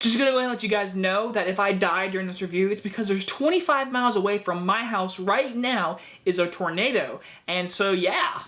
Just gonna go ahead and let you guys know that if I die during this review, it's because there's 25 miles away from my house right now is a tornado. And so yeah,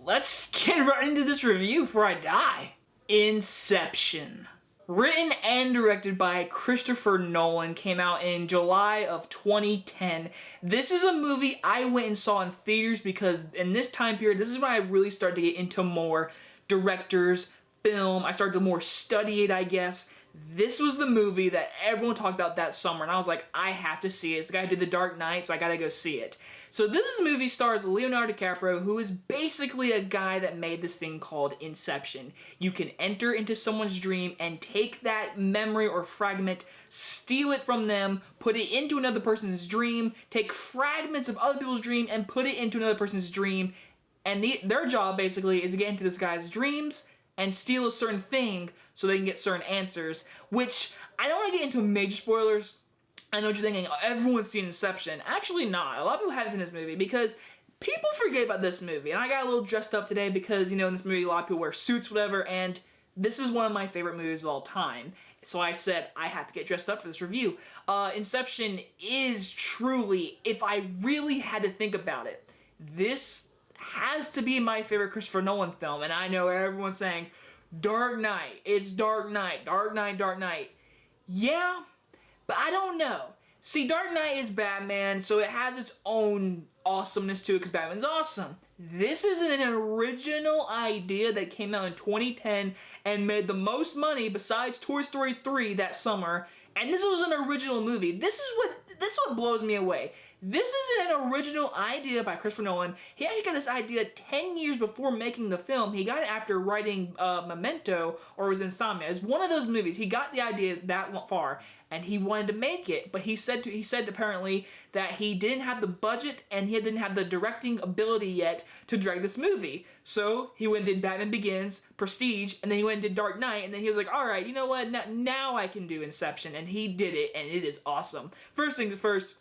let's get right into this review before I die. Inception. Written and directed by Christopher Nolan, came out in July of 2010. This is a movie I went and saw in theaters because in this time period, this is when I really started to get into more directors, film. I started to more study it, I guess. This was the movie that everyone talked about that summer, and I was like, I have to see it. It's the guy who did The Dark Knight, so I gotta go see it. So this movie stars Leonardo DiCaprio, who is basically a guy that made this thing called Inception. You can enter into someone's dream and take that memory or fragment, steal it from them, put it into another person's dream, take fragments of other people's dream and put it into another person's dream, and their job basically is to get into this guy's dreams and steal a certain thing so they can get certain answers, which I don't want to get into major spoilers. I know what you're thinking, everyone's seen Inception. Actually not. A lot of people haven't seen this movie because people forget about this movie. And I got a little dressed up today because, you know, in this movie a lot of people wear suits, whatever, and this is one of my favorite movies of all time. So I said I have to get dressed up for this review. Inception is truly, if I really had to think about it, this has to be my favorite Christopher Nolan film. And I know everyone's saying, Dark Knight, it's Dark Knight, Dark Knight, Dark Knight. Yeah, but I don't know. See, Dark Knight is Batman, so it has its own awesomeness to it because Batman's awesome. This is an original idea that came out in 2010 and made the most money besides Toy Story 3 that summer. And this was an original movie. This is what blows me away. This is an original idea by Christopher Nolan. He actually got this idea 10 years before making the film. He got it after writing Memento, or it was Insomnia. It's one of those movies. He got the idea that far, and he wanted to make it, but he said apparently that he didn't have the budget and he didn't have the directing ability yet to direct this movie. So he went and did Batman Begins, Prestige, and then he went and did Dark Knight, and then he was like, all right, you know what? Now I can do Inception, and he did it, and it is awesome. First things first,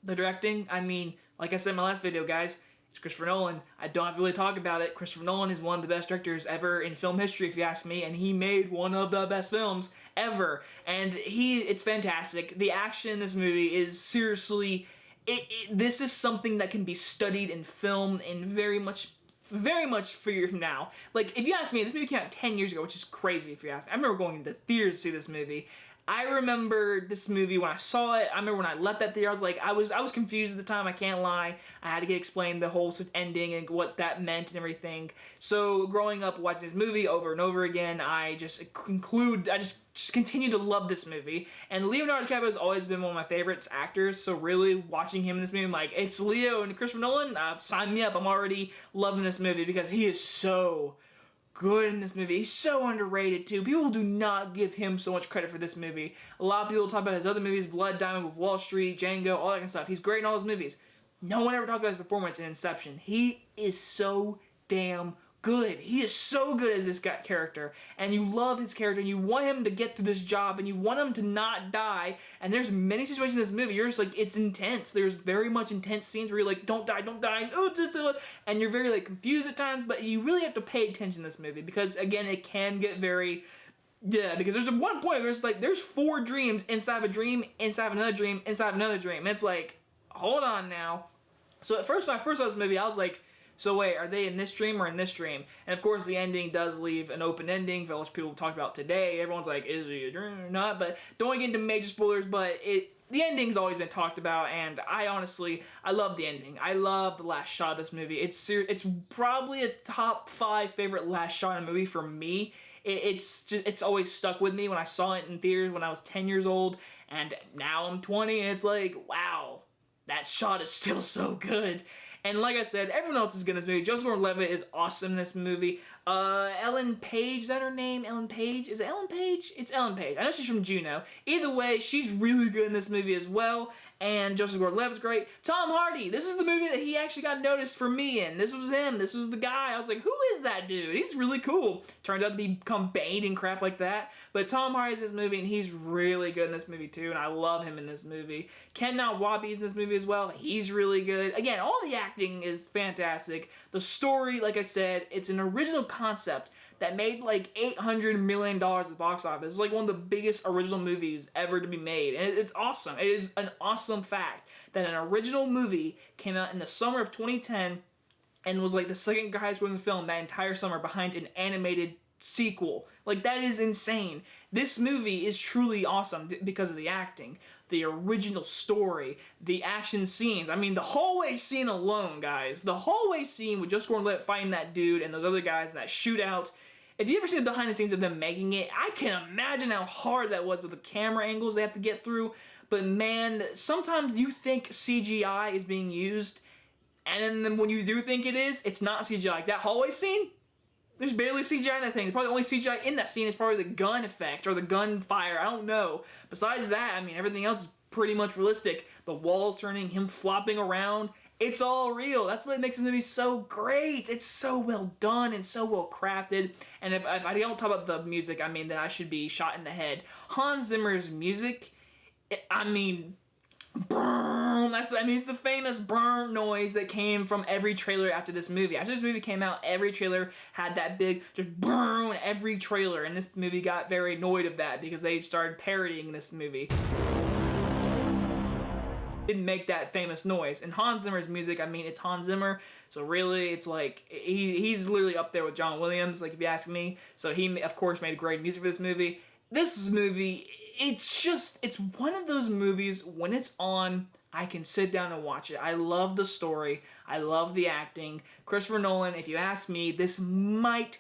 the directing, I mean, like I said in my last video, guys, it's Christopher Nolan. I don't have to really talk about it. Christopher Nolan is one of the best directors ever in film history, if you ask me, and he made one of the best films ever. And it's fantastic. The action in this movie is seriously, this is something that can be studied and filmed in very much for years from now. Like, if you ask me, this movie came out 10 years ago, which is crazy if you ask me. I remember going into theaters to see this movie. I remember this movie when I saw it. I remember when I left that theater, I was like, I was confused at the time, I can't lie. I had to get explained the whole ending and what that meant and everything. So growing up watching this movie over and over again, I just continue to love this movie. And Leonardo DiCaprio has always been one of my favorites actors, so really watching him in this movie, I'm like, it's Leo and Christopher Nolan, sign me up. I'm already loving this movie because he is so good in this movie. He's so underrated too. People do not give him so much credit for this movie. A lot of people talk about his other movies, Blood Diamond with Wall Street, Django, all that kind of stuff. He's great in all those movies. No one ever talked about his performance in Inception. He is so damn good. He is so good as this character, and you love his character, and you want him to get through this job, and you want him to not die, and there's many situations in this movie, you're just like, it's intense. There's very much intense scenes where you're like, don't die, and you're very like confused at times, but you really have to pay attention to this movie, because again, it can get very, because there's one point where it's like, there's 4 dreams inside of a dream, inside of another dream, inside of another dream, and it's like, hold on now. So at first, when I first saw this movie, I was like, so wait, are they in this dream or in this dream? And of course, the ending does leave an open ending, which people talk about today. Everyone's like, is it a dream or not? But don't get into major spoilers, but the ending's always been talked about, and I love the ending. I love the last shot of this movie. It's probably a top 5 favorite last shot in a movie for me. It's always stuck with me when I saw it in theaters when I was 10 years old, and now I'm 20, and it's like, wow, that shot is still so good. And like I said, everyone else is good in this movie. Joseph Gordon-Levitt is awesome in this movie. Ellen Page, is that her name? Ellen Page? Is it Ellen Page? It's Ellen Page. I know she's from Juno. Either way, she's really good in this movie as well. And Joseph Gordon-Levitt's great. Tom Hardy, this is the movie that he actually got noticed for me in. This was him. This was the guy. I was like, who is that dude? He's really cool. Turns out to become Bane and crap like that. But Tom Hardy's in this movie, and he's really good in this movie too, and I love him in this movie. Ken Wabi's in this movie as well. He's really good. Again, all the acting is fantastic. The story, like I said, it's an original concept that made like $800 million at the box office. It's like one of the biggest original movies ever to be made. And it's awesome. It is an awesome fact that an original movie came out in the summer of 2010 and was like the second highest grossing film that entire summer behind an animated sequel. Like, that is insane. This movie is truly awesome because of the acting, the original story, the action scenes. I mean, the hallway scene alone, guys. The hallway scene with Joseph Gordon-Levitt fighting that dude and those other guys in that shootout. If you ever seen the behind the scenes of them making it, I can imagine how hard that was with the camera angles they have to get through. But man, sometimes you think CGI is being used, and then when you do think it is, it's not CGI. Like that hallway scene, there's barely CGI in that thing. Probably the only CGI in that scene is probably the gun effect or the gunfire. I don't know. Besides that, I mean, everything else is pretty much realistic. The walls turning, him flopping around. It's all real. That's what makes this movie so great. It's so well done and so well crafted. And if I don't talk about the music, I mean, then I should be shot in the head. Hans Zimmer's music, I mean, boom. It's the famous burn noise that came from every trailer after this movie. After this movie came out, every trailer had that big just burn every trailer, and this movie got very annoyed of that because they started parodying this movie. Didn't make that famous noise. And Hans Zimmer's music, I mean, it's Hans Zimmer, so really it's like he's literally up there with John Williams, like if you ask me. So he of course made great music for this movie. This movie, it's one of those movies, when it's on, I can sit down and watch it. I love the story. I love the acting. Christopher Nolan, if you ask me, this might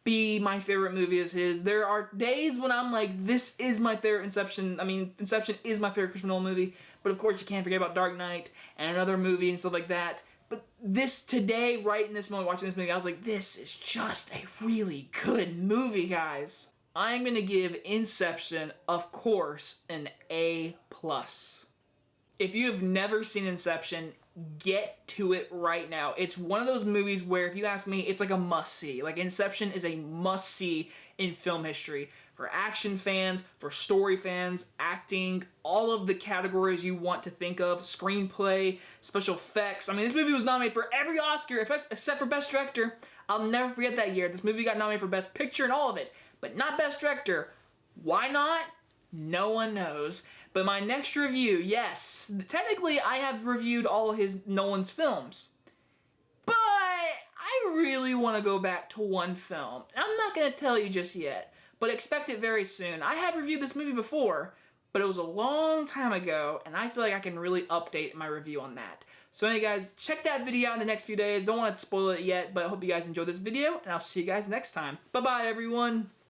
be my favorite movie as his. There are days when I'm like, this is my favorite Inception. I mean, Inception is my favorite Christopher Nolan movie, but of course you can't forget about Dark Knight and another movie and stuff like that. But this today, right in this moment, watching this movie, I was like, this is just a really good movie, guys. I'm going to give Inception, of course, an A+. If you have never seen Inception, get to it right now. It's one of those movies where, if you ask me, it's like a must-see. Like, Inception is a must-see in film history. For action fans, for story fans, acting, all of the categories you want to think of, screenplay, special effects. I mean, this movie was nominated for every Oscar except for Best Director. I'll never forget that year. This movie got nominated for Best Picture and all of it, but not Best Director. Why not? No one knows. But my next review, yes, technically I have reviewed all of Nolan's films, but I really want to go back to one film. I'm not going to tell you just yet, but expect it very soon. I have reviewed this movie before, but it was a long time ago, and I feel like I can really update my review on that. So anyway, guys, check that video out in the next few days. Don't want to spoil it yet, but I hope you guys enjoyed this video, and I'll see you guys next time. Bye-bye, everyone.